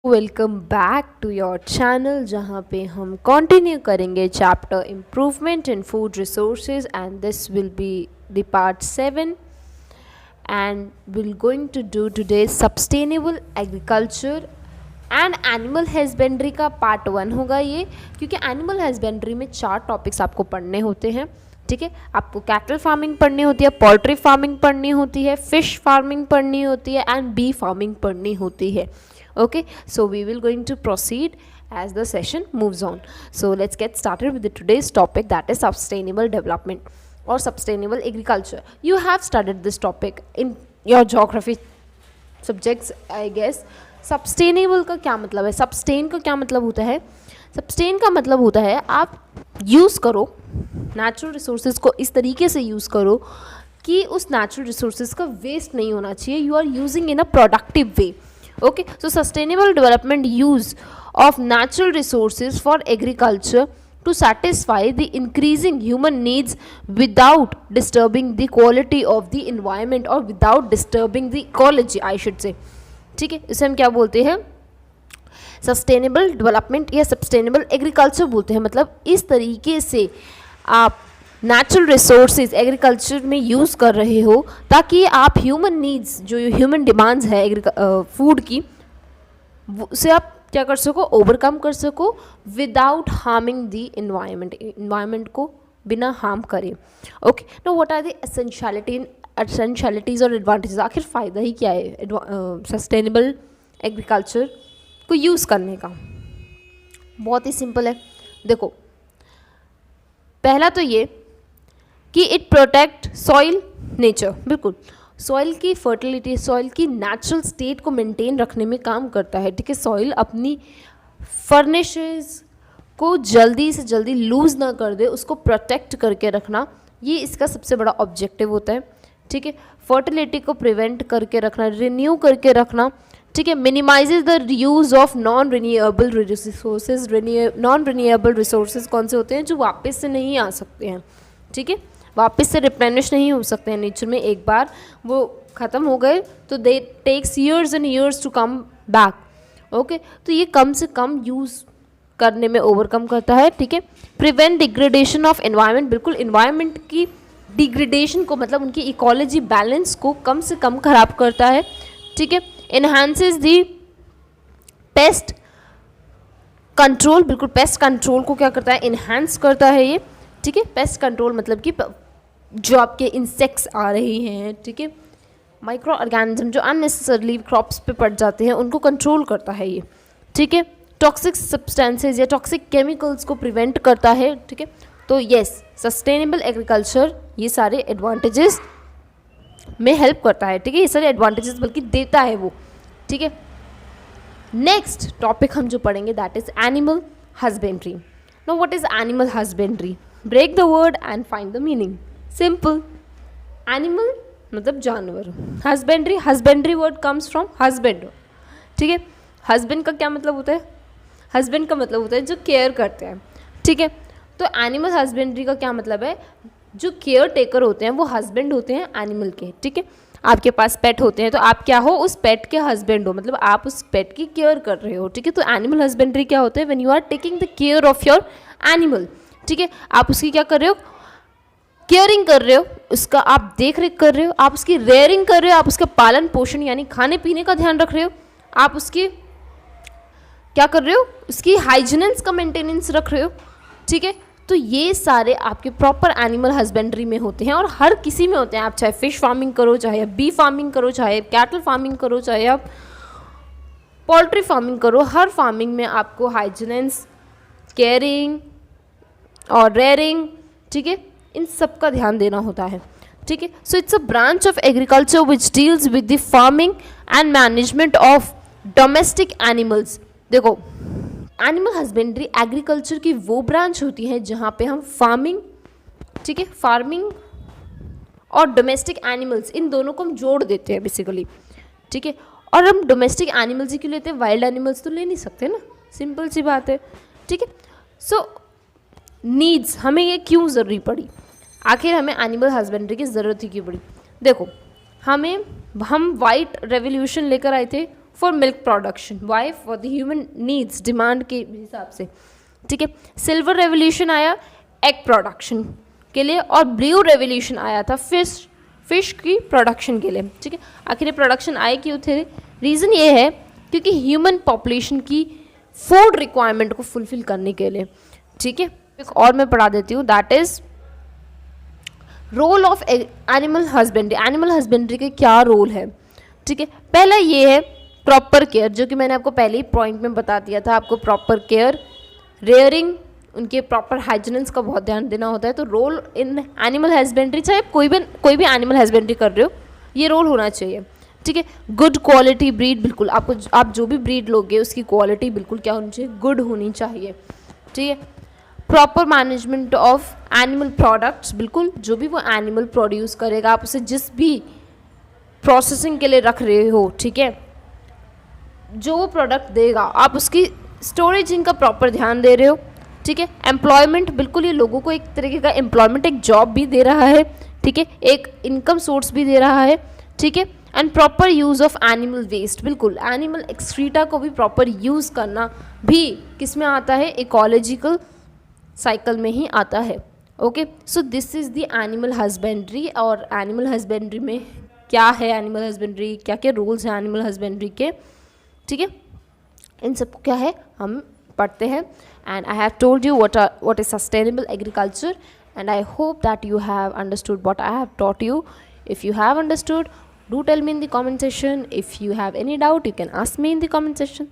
Welcome back to your channel जहाँ पे हम कंटिन्यू करेंगे chapter improvement in food resources and this will be the part 7 and will going to do today sustainable agriculture and animal husbandry का part 1 होगा ये, क्योंकि animal husbandry में 4 topics आपको पढ़ने होते हैं। ठीक है, आपको कैटल फार्मिंग पढ़नी होती है, पोल्ट्री फार्मिंग पढ़नी होती है, फिश फार्मिंग पढ़नी होती है एंड बी फार्मिंग पढ़नी होती है। Okay, so we will going to proceed as the session moves on. So let's get started with the today's topic, that is sustainable development or sustainable agriculture. You have studied this topic in your geography subjects, I guess. Sustainable का क्या मतलब है? Sustain का क्या मतलब होता है? Sustain का मतलब होता है आप यूज़ करो नेचुरल रिसोर्सेज को, इस तरीके से यूज़ करो कि उस नेचुरल रिसोर्सेज का वेस्ट नहीं होना चाहिए। You are using in a productive way. Okay, so sustainable development use of natural resources for agriculture to satisfy the increasing human needs without disturbing the quality of the environment or without disturbing the ecology, I should say. ठीक है, इसे हम क्या बोलते हैं? Sustainable development या sustainable agriculture बोलते हैं। मतलब इस तरीके से आप नेचुरल रिसोर्सेज एग्रीकल्चर में यूज़ कर रहे हो ताकि आप ह्यूमन नीड्स, जो ह्यूमन डिमांड्स है फूड की, उसे आप क्या कर सको, ओवरकम कर सको विदाउट हार्मिंग द इन्वायरमेंट को बिना हार्म करे. Okay, no what are the essentialities और एडवांटेजेस? आखिर फ़ायदा ही क्या है सस्टेनेबल एग्रीकल्चर को यूज़ करने का? बहुत ही सिंपल है. देखो, पहला तो ये कि इट प्रोटेक्ट सॉइल नेचर. बिल्कुल, सॉइल की फर्टिलिटी, सॉइल की नेचुरल स्टेट को मेंटेन रखने में काम करता है. ठीक है, सॉइल अपनी फर्निशेस को जल्दी से जल्दी लूज़ ना कर दे, उसको प्रोटेक्ट करके रखना, ये इसका सबसे बड़ा ऑब्जेक्टिव होता है. ठीक है, फर्टिलिटी को प्रिवेंट करके रखना, रिन्यू करके रखना. ठीक है, minimises the use of non renewable resources. Non renewable resources कौन से होते हैं? जो वापस से नहीं आ सकते हैं. ठीक है, वापस से रिप्लेनिश नहीं हो सकते हैं नेचर में. एक बार वो ख़त्म हो गए तो they takes years and years to come back. Okay, तो ये कम से कम यूज़ करने में ओवरकम करता है. ठीक है, प्रिवेंट डिग्रेडेशन ऑफ एनवायरनमेंट. बिल्कुल, एनवायरनमेंट की डिग्रेडेशन को, मतलब उनकी इकोलॉजी बैलेंस को कम से कम खराब करता है. ठीक है, एनहांसेस दी पेस्ट कंट्रोल. बिल्कुल, पेस्ट कंट्रोल को क्या करता है? इन्हांस करता है ये. ठीक है, पेस्ट कंट्रोल मतलब कि जो आपके इंसेक्ट्स आ रहे हैं, ठीक है, माइक्रो ऑर्गेनिज्म जो अननेसेसरली क्रॉप्स पे पड़ जाते हैं, उनको कंट्रोल करता है ये. ठीक है, टॉक्सिक सब्सटेंसेज या टॉक्सिक केमिकल्स को प्रिवेंट करता है. ठीक है, तो यस, सस्टेनेबल एग्रीकल्चर ये सारे एडवांटेजेस में हेल्प करता है. ठीक है, ये सारे एडवांटेजेस बल्कि देता है वो. ठीक है, नेक्स्ट टॉपिक हम जो पढ़ेंगे that is animal husbandry. Now what is animal husbandry? Break the word and find the meaning. Simple, animal मतलब जानवर, husbandry, husbandry word comes from husband. ठीक है, हस्बैंड का क्या मतलब होता है? हस्बैंड का मतलब होता है जो केयर करते हैं. ठीक है, तो एनिमल हस्बेंड्री का क्या मतलब है? जो केयर टेकर होते हैं वो हस्बैंड होते हैं एनिमल के. ठीक है, आपके पास पेट होते हैं तो आप क्या हो? उस पेट के हस्बैंड हो, मतलब आप उस पेट की केयर कर रहे हो. ठीक है, तो एनिमल हस्बेंड्री क्या होता है? When you are taking the care of your animal. ठीक है, आप उसकी क्या कर रहे हो? केयरिंग कर रहे हो, उसका आप देख रेख कर रहे हो, आप उसकी रेयरिंग कर रहे हो, आप उसका पालन पोषण यानी खाने पीने का ध्यान रख रहे हो, आप उसकी क्या कर रहे हो? उसकी हाइजीनेंस का मेंटेनेंस रख रहे हो. ठीक है, तो ये सारे आपके प्रॉपर एनिमल हस्बेंड्री में होते हैं और हर किसी में होते हैं. आप चाहे फिश फार्मिंग करो, चाहे बी फार्मिंग करो, चाहे कैटल फार्मिंग करो, चाहे आप पोल्ट्री फार्मिंग करो, हर फार्मिंग में आपको हाइजीनेंस, केयरिंग और रेयरिंग, ठीक है, इन सब का ध्यान देना होता है. ठीक है, so it's a branch of agriculture which deals with the farming and management of domestic animals. देखो, एनिमल हस्बेंड्री एग्रीकल्चर की वो ब्रांच होती है जहाँ पे हम फार्मिंग, ठीक है, फार्मिंग और डोमेस्टिक एनिमल्स, इन दोनों को हम जोड़ देते हैं बेसिकली. ठीक है, और हम डोमेस्टिक एनिमल्स ही क्यों लेते हैं? वाइल्ड एनिमल्स तो ले नहीं सकते ना, सिंपल सी बात है. ठीक है, सो नीड्स, हमें ये क्यों ज़रूरी पड़ी? आखिर हमें एनिमल हस्बेंड्री की ज़रूरत ही क्यों पड़ी? देखो, हम वाइट रेवोल्यूशन लेकर आए थे for milk production, why for the human needs, demand के हिसाब से, ठीक है। सिल्वर रेवोल्यूशन आया एग प्रोडक्शन के लिए, और ब्लू रेवोल्यूशन आया था फिश की प्रोडक्शन के लिए, ठीक है। आखिर ये प्रोडक्शन आए क्यों थे? रीज़न ये है क्योंकि ह्यूमन पॉपुलेशन की फूड रिक्वायरमेंट को फुलफिल करने के लिए, ठीक है। एक और मैं पढ़ा देती हूँ, that is role of animal husbandry. Animal husbandry के क्या रोल है, ठीक है। पहला ये है प्रॉपर केयर, जो कि मैंने आपको पहले ही पॉइंट में बता दिया था, आपको प्रॉपर केयर, रेयरिंग, उनके प्रॉपर हाइजीनेंस का बहुत ध्यान देना होता है। तो रोल इन एनिमल हस्बेंड्री, चाहे कोई भी एनिमल हस्बेंड्री कर रहे हो, ये रोल होना चाहिए, ठीक है। गुड क्वालिटी ब्रीड, बिल्कुल आप जो भी ब्रीड लोगे उसकी क्वालिटी बिल्कुल क्या होनी चाहिए, गुड होनी चाहिए, ठीक है। Proper management of animal products, बिल्कुल जो भी वो एनिमल प्रोड्यूस करेगा, आप उसे जिस भी प्रोसेसिंग के लिए रख रहे हो, ठीक है, जो वो प्रोडक्ट देगा आप उसकी स्टोरेजिंग का प्रॉपर ध्यान दे रहे हो, ठीक है। एम्प्लॉयमेंट, बिल्कुल ये लोगों को एक तरीके का एम्प्लॉयमेंट, एक जॉब भी दे रहा है, ठीक है, एक इनकम सोर्स भी दे रहा है, ठीक है। And proper use of animal waste, बिल्कुल एनिमल एक्सक्रीटा को भी प्रॉपर यूज़ करना भी किस में आता है, इकोलॉजिकल साइकिल में ही आता है। Okay, so this is the animal husbandry. और एनिमल हस्बेंड्री में क्या है, एनिमल हस्बेंड्री क्या क्या रूल्स हैं एनिमल हस्बेंड्री के, ठीक है, इन सब क्या है हम पढ़ते हैं। And I have told you what is sustainable agriculture, and I hope that you have understood what I have taught you. If you have understood, do tell me in the comment section. If you have any doubt, you can ask me in the comment section.